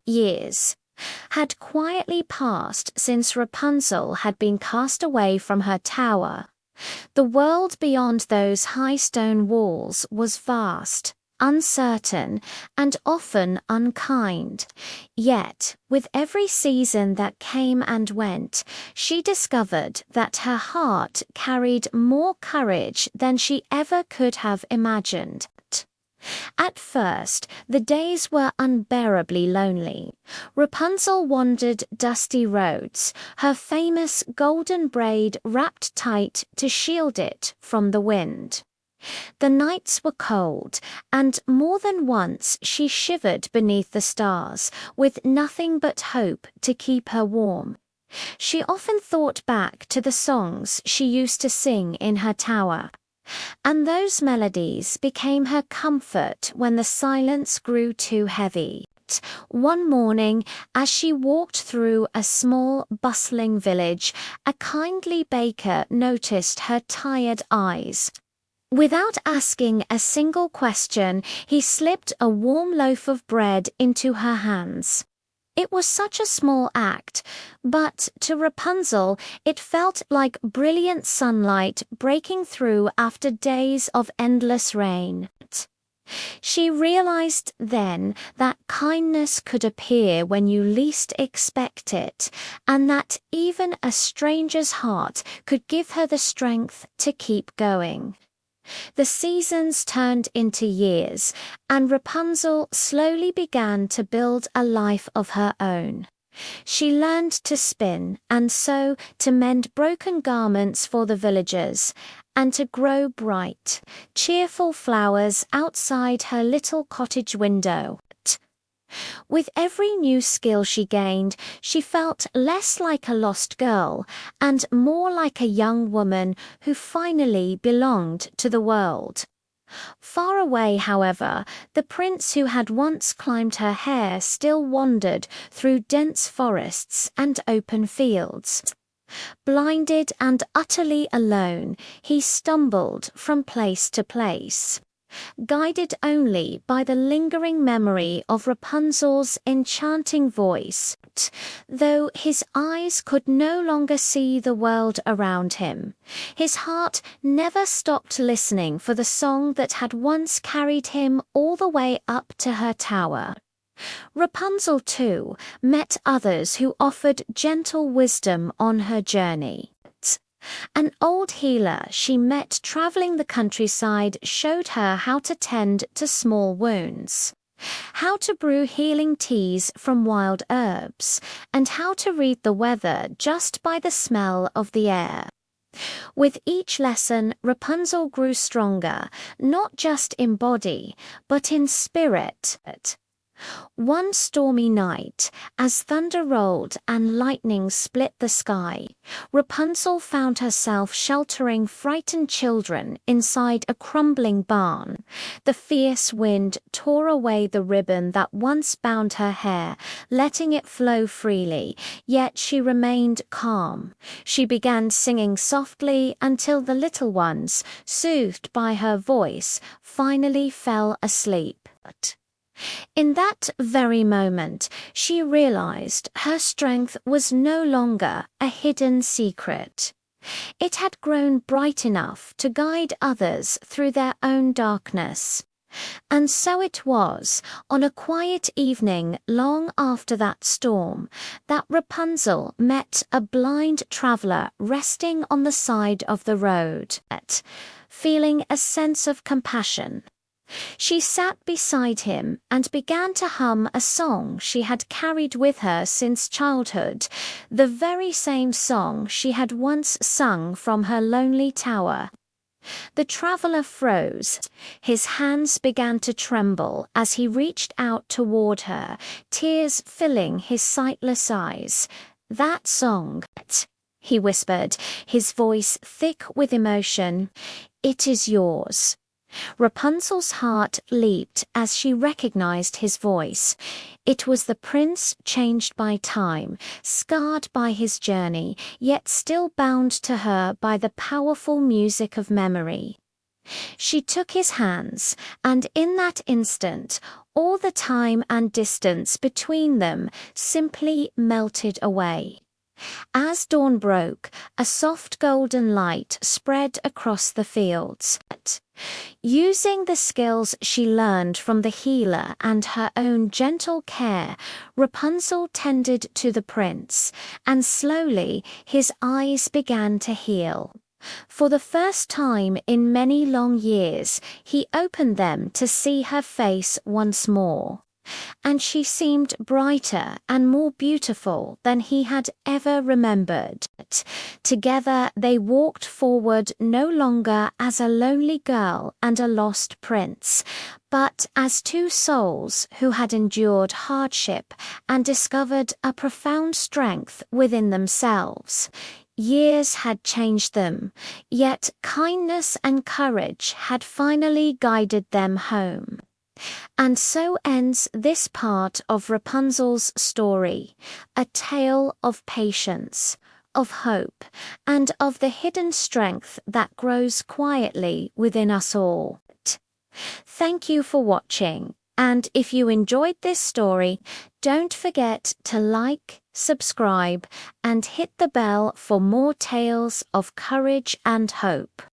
years had quietly passed since Rapunzel had been cast away from her tower. The world beyond those high stone walls was vast, uncertain, and often unkind. Yet, with every season that came and went, she discovered that her heart carried more courage than she ever could have imagined. At first, the days were unbearably lonely. Rapunzel wandered dusty roads, her famous golden braid wrapped tight to shield it from the wind. The nights were cold, and more than once she shivered beneath the stars, with nothing but hope to keep her warm. She often thought back to the songs she used to sing in her tower, and those melodies became her comfort when the silence grew too heavy. One morning, as she walked through a small, bustling village, a kindly baker noticed her tired eyes. Without asking a single question, he slipped a warm loaf of bread into her hands. It was such a small act, but to Rapunzel it felt like brilliant sunlight breaking through after days of endless rain. She realized then that kindness could appear when you least expect it, and that even a stranger's heart could give her the strength to keep going. The seasons turned into years, and Rapunzel slowly began to build a life of her own. She learned to spin and sew, to mend broken garments for the villagers, and to grow bright, cheerful flowers outside her little cottage window. With every new skill she gained, she felt less like a lost girl and more like a young woman who finally belonged to the world. Far away, however, the prince who had once climbed her hair still wandered through dense forests and open fields. Blinded and utterly alone, he stumbled from place to place, guided only by the lingering memory of Rapunzel's enchanting voice. Though his eyes could no longer see the world around him, his heart never stopped listening for the song that had once carried him all the way up to her tower. Rapunzel, too, met others who offered gentle wisdom on her journey. An old healer she met traveling the countryside showed her how to tend to small wounds, how to brew healing teas from wild herbs, and how to read the weather just by the smell of the air. With each lesson, Rapunzel grew stronger, not just in body, but in spirit. One stormy night, as thunder rolled and lightning split the sky, Rapunzel found herself sheltering frightened children inside a crumbling barn. The fierce wind tore away the ribbon that once bound her hair, letting it flow freely, yet she remained calm. She began singing softly until the little ones, soothed by her voice, finally fell asleep. In that very moment, she realized her strength was no longer a hidden secret. It had grown bright enough to guide others through their own darkness. And so it was, on a quiet evening long after that storm, that Rapunzel met a blind traveler resting on the side of the road, feeling a sense of compassion. She sat beside him and began to hum a song she had carried with her since childhood, the very same song she had once sung from her lonely tower. The traveler froze. His hands began to tremble as he reached out toward her, tears filling his sightless eyes. "That song," he whispered, his voice thick with emotion, "it is yours." Rapunzel's heart leaped as she recognized his voice. It was the prince changed by time, scarred by his journey, yet still bound to her by the powerful music of memory. She took his hands, and in that instant, all the time and distance between them simply melted away. As dawn broke, a soft golden light spread across the fields. Using the skills she learned from the healer and her own gentle care, Rapunzel tended to the prince, and slowly his eyes began to heal. For the first time in many long years, he opened them to see her face once more. And she seemed brighter and more beautiful than he had ever remembered. Together they walked forward no longer as a lonely girl and a lost prince, but as two souls who had endured hardship and discovered a profound strength within themselves. Years had changed them, yet kindness and courage had finally guided them home. And so ends this part of Rapunzel's story, a tale of patience, of hope, and of the hidden strength that grows quietly within us all. Thank you for watching, and if you enjoyed this story, don't forget to like, subscribe, and hit the bell for more tales of courage and hope.